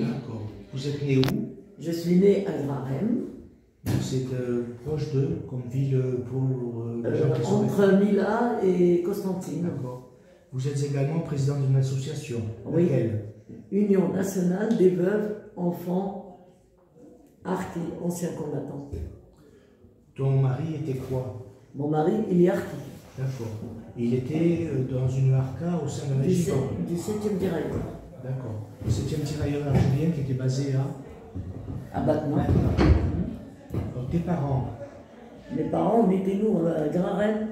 D'accord. Vous êtes né où? Je suis née à Grarem. C'est proche de, comme ville pour les gens qui sont... Entre Mila et Constantine. D'accord. Vous êtes également président d'une association. Oui. Laquelle? Union nationale des veuves, enfants, harkis, anciens combattants. Ton mari était quoi? Mon mari, il est harki. D'accord. Il était dans une harka au sein d'un régiment. Du 7e tirailleur. D'accord. Le 7e tirailleur algérien qui était basé À Batman. Donc tes parents? Mes parents, on était nous à Grarem.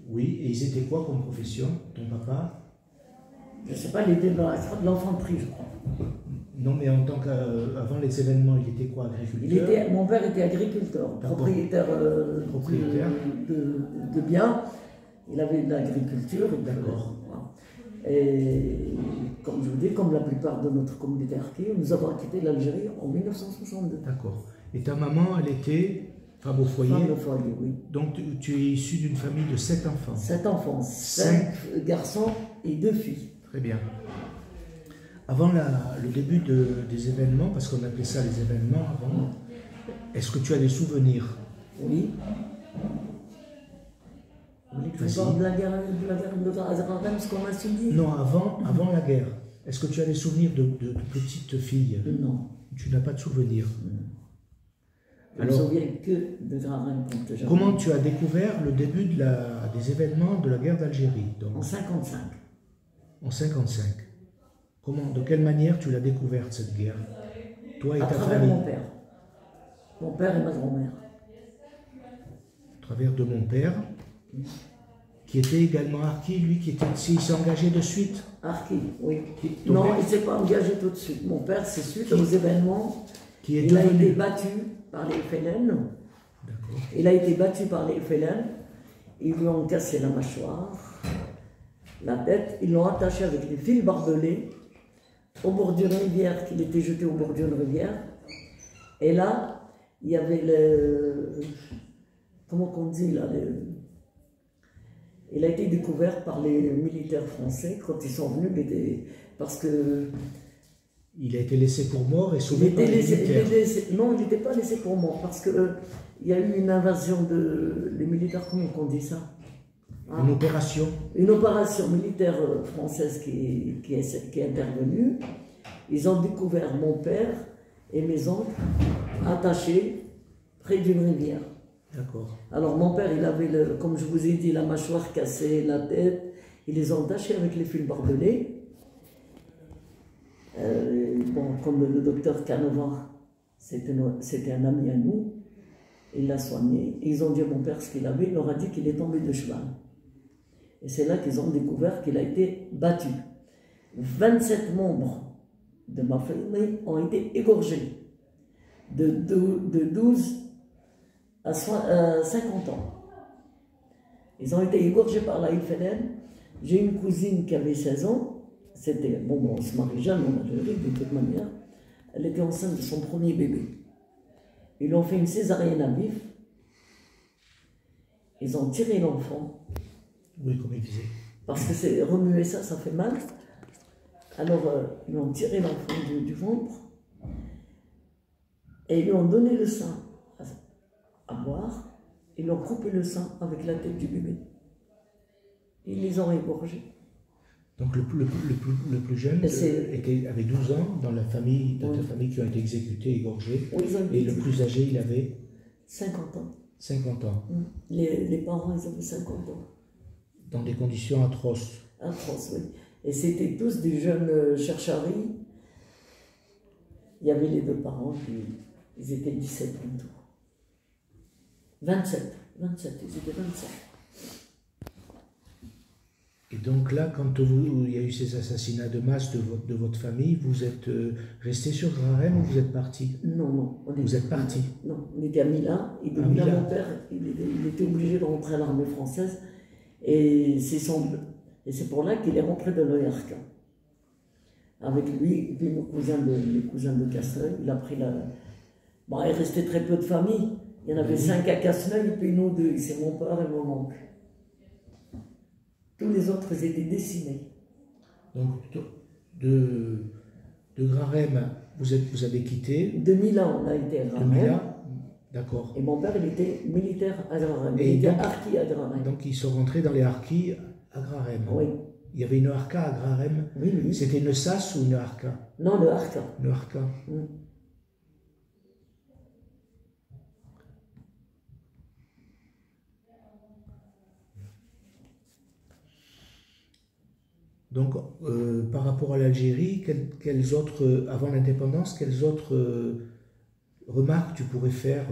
Oui, et ils étaient quoi comme profession? Ton papa? Je ne sais pas, il était dans de l'infanterie, je crois. Non, mais en tant qu'avant les événements, il était quoi? Agriculteur? Mon père était agriculteur, propriétaire, de biens. Il avait de l'agriculture. D'accord. Et comme je vous dis, comme la plupart de notre communauté harkie, nous avons quitté l'Algérie en 1962. D'accord. Et ta maman, elle était femme au foyer? Femme au foyer, oui. Donc tu es issu d'une famille de 7 enfants? 7 enfants, 5 garçons et 2 filles. Très bien. Avant le début des événements, parce qu'on appelait ça les événements avant, est-ce que tu as des souvenirs? Oui. Vous voulez que je parle de la guerre de Grarem, ce qu'on a subi? Non, avant la guerre. Est-ce que tu as des souvenirs de petite fille? Non. Tu n'as pas de souvenirs? Je ne me souviens que de Grarem. Comment tu as découvert le début des événements de la guerre d'Algérie? En 55. En 55. Comment, de quelle manière tu l'as découverte, cette guerre? Toi et ta famille? À travers mon père. Mon père et ma grand-mère. À travers de mon père, qui était également harki, lui, il s'est engagé de suite? Harki, oui. Non, il ne s'est pas engagé tout de suite. Mon père, c'est suite aux événements. Il a été battu par les FLN. Il a été battu par les FLN. Ils lui ont cassé la mâchoire, la tête. Ils l'ont attaché avec des fils barbelés au bord d'une rivière, qu'il était jeté au bord d'une rivière. Et là, il y avait le... Comment qu'on dit là il a été découvert par les militaires français quand ils sont venus, parce que... Il a été laissé pour mort et sauvé par les militaires. Non, il n'était pas laissé pour mort, parce qu'il y a eu une invasion les militaires, comment on dit ça? Hein? Une opération? Une opération militaire française qui est intervenue. Ils ont découvert mon père et mes oncles attachés près d'une rivière. D'accord. Alors mon père, il avait, comme je vous ai dit, la mâchoire cassée, la tête. Ils les ont attachés avec les fils barbelés. Bon, comme le docteur Canova, c'était un ami à nous, il l'a soigné. Ils ont dit à mon père ce qu'il avait, il leur a dit qu'il est tombé de cheval. Et c'est là qu'ils ont découvert qu'il a été battu. 27 membres de ma famille ont été égorgés de 12 à 50 ans. Ils ont été égorgés par la FLN. J'ai une cousine qui avait 16 ans. C'était, bon, on se marie jeune en Algérie, de toute manière. Elle était enceinte de son premier bébé. Ils ont fait une césarienne à vif. Ils ont tiré l'enfant. Oui, comme ils disaient. Parce que c'est remuer ça fait mal. Alors, ils ont tiré l'enfant du ventre. Et ils lui ont donné le sein à boire. Ils lui ont coupé le sein avec la tête du bébé. Ils les ont égorgés. Donc le plus jeune était avec 12 ans dans la famille, dans ta famille qui ont été exécutés, égorgés. Oui, et le plus âgé, il avait 50 ans. 50 ans. Les parents, ils avaient 50 ans. Dans des conditions atroces. Atroces, oui. Et c'était tous des jeunes chercharis. Il y avait les deux parents, ils étaient 17 en tout. 27, ils étaient 27. Et donc là, quand il y a eu ces assassinats de masse de votre famille, vous êtes resté sur Grarem ou vous êtes parti? Non. Vous êtes parti? Non, on était à Mila. Et de Mila, mon père, il était obligé de rentrer à l'armée française. Et c'est pour là qu'il est rentré dans l'ORK. Avec lui, et puis les cousins de Casseneuil. Il a pris la... Bon, il restait très peu de famille. Il y en avait 5 à Casseneuil, et puis nous 2. C'est mon père et mon oncle. Tous les autres, ils étaient décimés. Donc, de Grarem vous avez quitté 2000 ans, on a été à Grarem. 2000 ans, d'accord. Et mon père, il était militaire à Grarem. Et Il était donc- harki à Grarem. Donc ils sont rentrés dans les harkis à Grarem. Oui, Il y avait une harka à Grarem. oui, oui. C'était une sas ou une harka? Non, le harka. Une harka. Mm. Donc, par rapport à l'Algérie, quelles autres, avant l'indépendance, quelles autres remarques tu pourrais faire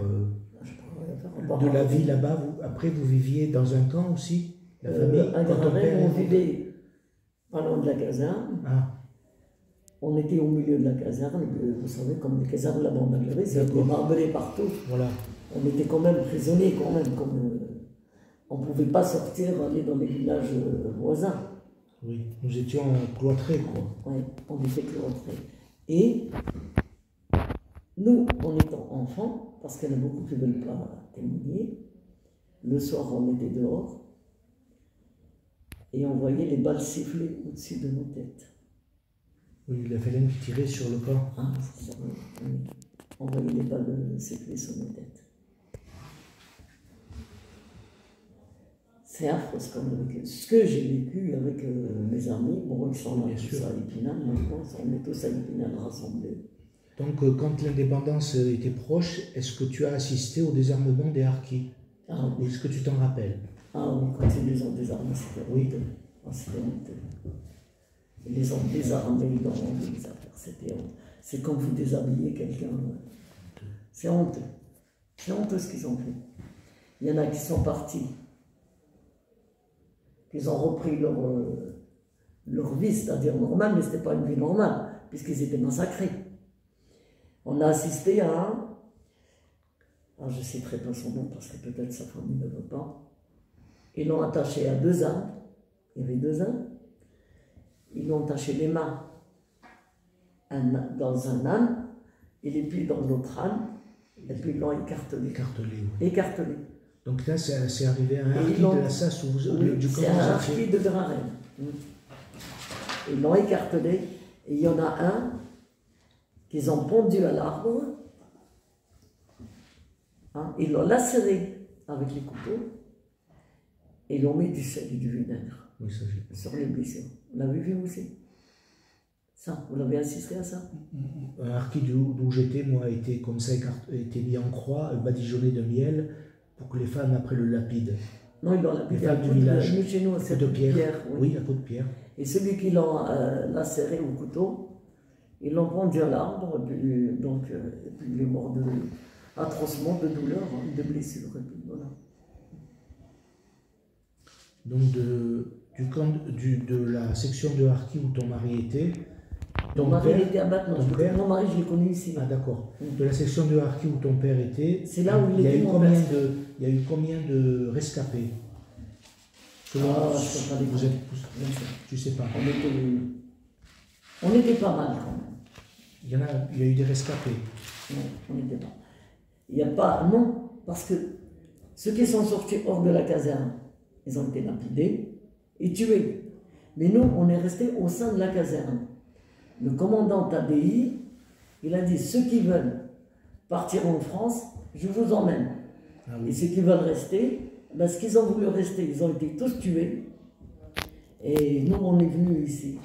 Je pourrais faire de la vie là-bas? Après, vous viviez dans un camp aussi, la famille? À quand ton père Grarem, on était- vivait pas loin de la caserne. Ah, On était au milieu de la caserne, vous savez, comme les casernes là-bas en Algérie, c'est D'accord. marbré partout. voilà. On était quand même prisonniers, quand même. On ne pouvait pas sortir, aller dans les villages voisins. Oui, nous étions cloîtrés, quoi. Oui, on était cloîtrés. Et nous, en étant enfants, parce qu'il y en a beaucoup qui ne veulent pas témoigner, le soir, on était dehors et on voyait les balles siffler au-dessus de nos têtes. Oui, la FLN qui tirait sur le camp. Ah, c'est ça, oui, oui. On voyait les balles siffler sur nos têtes. C'est affreux ce que j'ai vécu avec mes amis. Bon, ils sont là Bien tous sûr. à Épinal maintenant, on est tous à Épinal rassemblés. Donc, quand l'indépendance était proche, est-ce que tu as assisté au désarmement des harkis? Ah oui, Est-ce que tu t'en rappelles? ah oui, quand ils les ont désarmés, c'était Oui. honteux. Ah, c'était honteux. Ils les ont désarmés dans les affaires, c'était honteux. C'est comme vous déshabillez quelqu'un. C'est honteux. C'est honteux ce qu'ils ont fait. Il y en a qui sont partis. Ils ont repris leur vie, c'est-à-dire normale, mais ce n'était pas une vie normale, puisqu'ils étaient massacrés. On a assisté à un, alors je ne citerai pas son nom parce que peut-être sa famille ne veut pas, ils l'ont attaché à 2 ânes, il y avait 2 ânes, ils l'ont attaché les mains dans un âne et les pieds dans l'autre âne, et puis ils l'ont écartelé. Écartelé, oui. Écartelé. Donc là, c'est arrivé à un Et harki ils l'ont- de la SAS où vous, Oui, du camp c'est où un vous harki étiez. de Grarem. Ils l'ont écartelé et il y en a un qu'ils ont pendu à l'arbre. Hein, ils l'ont lacéré avec les couteaux et ils l'ont mis du sel et du vinaigre Oui, ça j'ai. sur les blessures. Vous l'avez vu aussi? Ça, vous l'avez assisté à ça? Un harki d'où j'étais, moi, a été comme ça, été mis en croix, badigeonné de miel, pour que les femmes, après le lapide. Non, ils l'ont Les lapidé à femmes du coup de, village. nous, chez nous, c'est De pierre. oui. Oui, à coup de pierre. Et celui qui l'a lacéré au couteau, ils l'ont pendu à l'arbre, et puis, donc, et puis il est mort atrocement de douleur, hein, de blessures. Et puis, voilà. Donc, du camp, de la section de harki où ton mari était, Mon ton mari il père. était à Batman. ton père Mon mari, je l'ai connu ici. Ah, d'accord. De la section de harki où ton père était, C'est là où il il y a était, eu mon combien père. il y a eu combien de rescapés? Selon- Ah, je sais pas les vous comptes. êtes, Bien sûr. tu sais pas. On était pas mal quand même. Il y a eu des rescapés. Non, on n'était pas. Il n'y a pas. Non, parce que ceux qui sont sortis hors de la caserne, ils ont été lapidés et tués. Mais nous, on est restés au sein de la caserne. Le commandant Tadei, il a dit ceux qui veulent partir en France, je vous emmène. Ah Et oui. ceux qui veulent rester, parce qu'ils ont voulu rester, ils ont été tous tués. Et nous, on est venus ici.